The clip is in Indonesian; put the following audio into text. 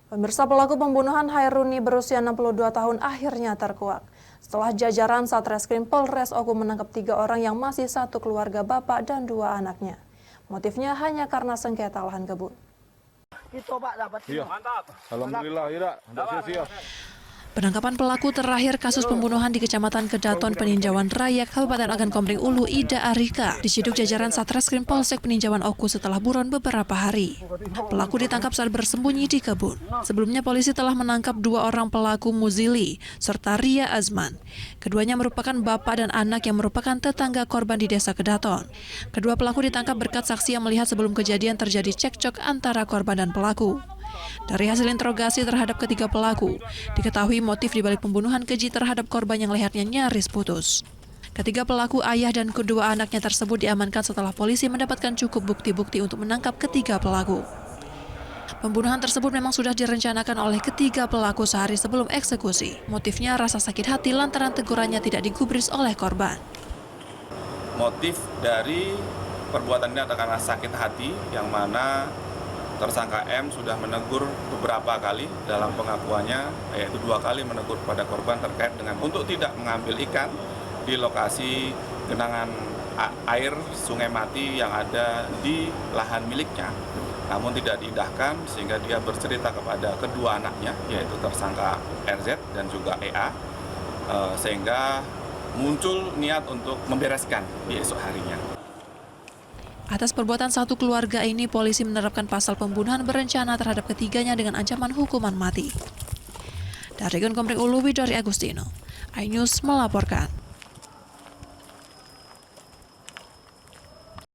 Pemirsa, pelaku pembunuhan Hairuni berusia 62 tahun akhirnya terkuak. Setelah jajaran Satreskrim Polres Oku menangkap 3 orang yang masih satu keluarga, bapak dan 2 anaknya. Motifnya hanya karena sengketa lahan kebun. Iya, alhamdulillah, Ira, sia-sia. Penangkapan pelaku terakhir kasus pembunuhan di Kecamatan Kedaton, Peninjauan Raya, Kabupaten Agan Komering Ulu, Ida Arika, diciduk jajaran Satreskrim Polsek Peninjauan Oku setelah buron beberapa hari. Pelaku ditangkap saat bersembunyi di kebun. Sebelumnya polisi telah menangkap 2 orang pelaku Muzili serta Ria Azman. Keduanya merupakan bapak dan anak yang merupakan tetangga korban di Desa Kedaton. Kedua pelaku ditangkap berkat saksi yang melihat sebelum kejadian terjadi cekcok antara korban dan pelaku. Dari hasil interogasi terhadap ketiga pelaku, diketahui motif dibalik pembunuhan keji terhadap korban yang lehernya nyaris putus. Ketiga pelaku, ayah dan kedua anaknya tersebut diamankan setelah polisi mendapatkan cukup bukti-bukti untuk menangkap ketiga pelaku. Pembunuhan tersebut memang sudah direncanakan oleh ketiga pelaku sehari sebelum eksekusi. Motifnya rasa sakit hati lantaran tegurannya tidak digubris oleh korban. Motif dari perbuatan ini adalah karena sakit hati, yang mana tersangka M sudah menegur beberapa kali dalam pengakuannya, yaitu 2 kali menegur kepada korban terkait dengan untuk tidak mengambil ikan di lokasi genangan air Sungai Mati yang ada di lahan miliknya, namun tidak diindahkan, sehingga dia bercerita kepada kedua anaknya, yaitu tersangka RZ dan juga EA, sehingga muncul niat untuk membereskan di esok harinya. Atas perbuatan satu keluarga ini, polisi menerapkan pasal pembunuhan berencana terhadap ketiganya dengan ancaman hukuman mati. Dari Agan Komering Ulu, Widori Agustino, iNews melaporkan.